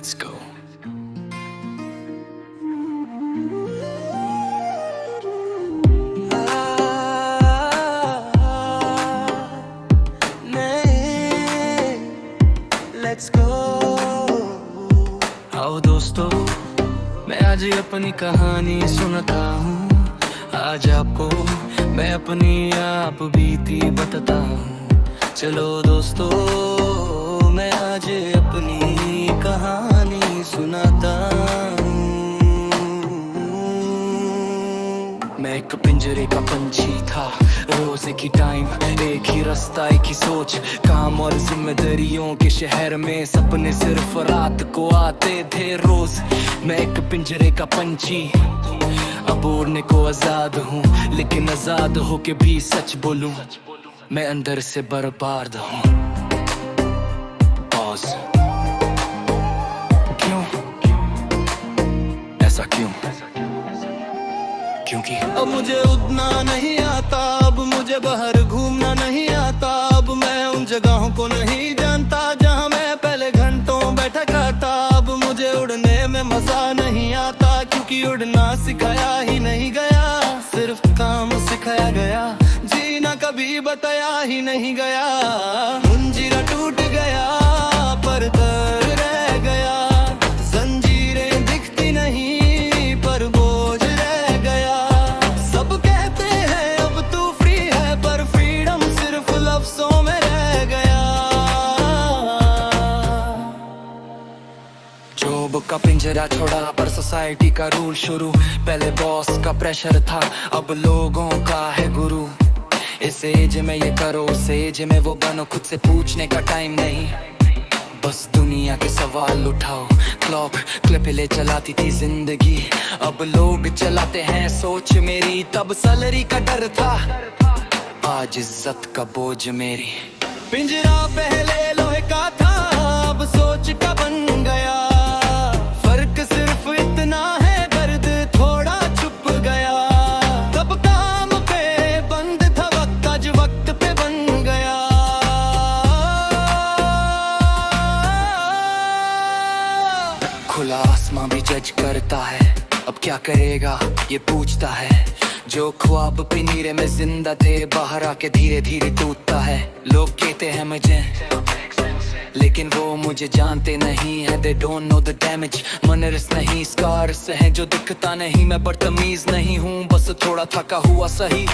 Let's go. Let's go. आओ दोस्तों, मैं आज अपनी कहानी सुनाता हूँ। आज आपको मैं अपनी आप बीती बताता हूँ। चलो दोस्तों, मैं आज अपनी कहानी सुनाता हूँ। मैं एक पिंजरे का पंछी था, रोज एक ही टाइम, एक ही रास्ता, एक ही सोच, काम और जिम्मेदारियों के शहर में सपने सिर्फ रात को आते थे रोज। मैं एक पिंजरे का पंछी, अब उड़ने को आजाद हूँ, लेकिन आजाद होके भी सच बोलूं, मैं अंदर से बर्बाद हूँ। पॉज। क्यों? ऐसा क्यों? क्योंकि अब मुझे उड़ना नहीं आता, अब मुझे बाहर घूमना नहीं आता, अब मैं उन जगहों को नहीं जानता जहां मैं पहले घंटों बैठा करता। अब मुझे उड़ने में मजा नहीं आता, क्योंकि उड़ना सिखाया ही नहीं गया, सिर्फ काम सिखाया गया, जीना कभी बताया ही नहीं गया। मंजीरा टूट गया पर दर रह गया, जंजीरें दिखती नहीं पर बोझ रह गया। सब कहते हैं अब तू फ्री है, पर फ्रीडम सिर्फ लफ्जों में रह गया। जॉब का पिंजरा छोड़ा पर सोसाइटी का रूल शुरू, पहले बॉस का प्रेशर था, अब लोगों का है गुरु। इस एज में ये करो, उस एज में वो बनो, खुद से पूछने का टाइम नहीं, बस दुनिया के सवाल उठाओ। क्लॉक क्लिप ले चलाती थी जिंदगी, अब लोग चलाते हैं सोच मेरी। तब सैलरी का डर था, आज इज्जत का बोझ मेरी। पिंजरा पहले लोहे का था, अब सोच का बन गया। फर्क सिर्फ इतना है, दर्द थोड़ा छुप गया। तब काम पे बंद था वक्त, आज वक्त पे बन गया। खुला आसमां भी जज करता है, अब क्या करेगा ये पूछता है। जो ख्वाब पिंजरे में जिंदा थे, बाहर आके धीरे धीरे टूटता है। लोग कहते हैं मुझे, लेकिन वो मुझे जानते नहीं है। They don't know the damage, मनरस नहीं, स्कार्स हैं जो दिखता नहीं। मैं बदतमीज नहीं हूँ, बस थोड़ा थका हुआ सही।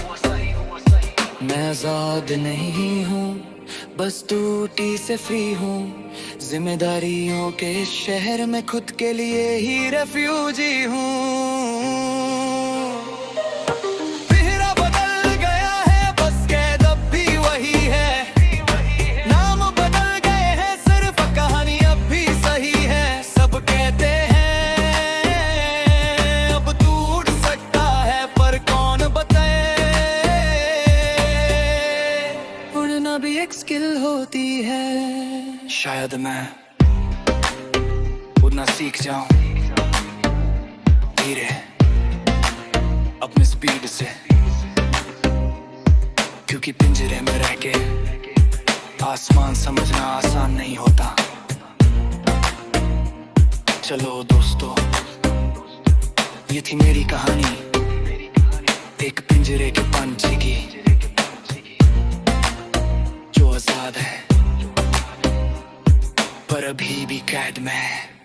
मैं आजाद नहीं हूँ, बस टूटी से फ्री हूँ। जिम्मेदारियों के इस शहर में खुद के लिए ही रेफ्यूजी हूँ। चेहरा बदल गया है, बस कैद अब भी वही है। नाम बदल गए हैं, सिर्फ कहानी अब भी सही है। सब कहते हैं अब तू उड़ सकता है, पर कौन बताए उड़ना भी एक स्किल होती है। शायद मैं उड़ना सीख जाऊं धीरे, अपनी स्पीड से, क्योंकि पिंजरे में रह के आसमान समझना आसान नहीं होता। चलो दोस्तों, ये थी मेरी कहानी, एक पिंजरे के पंछी की जो आजाद है पर अभी भी कैद में है।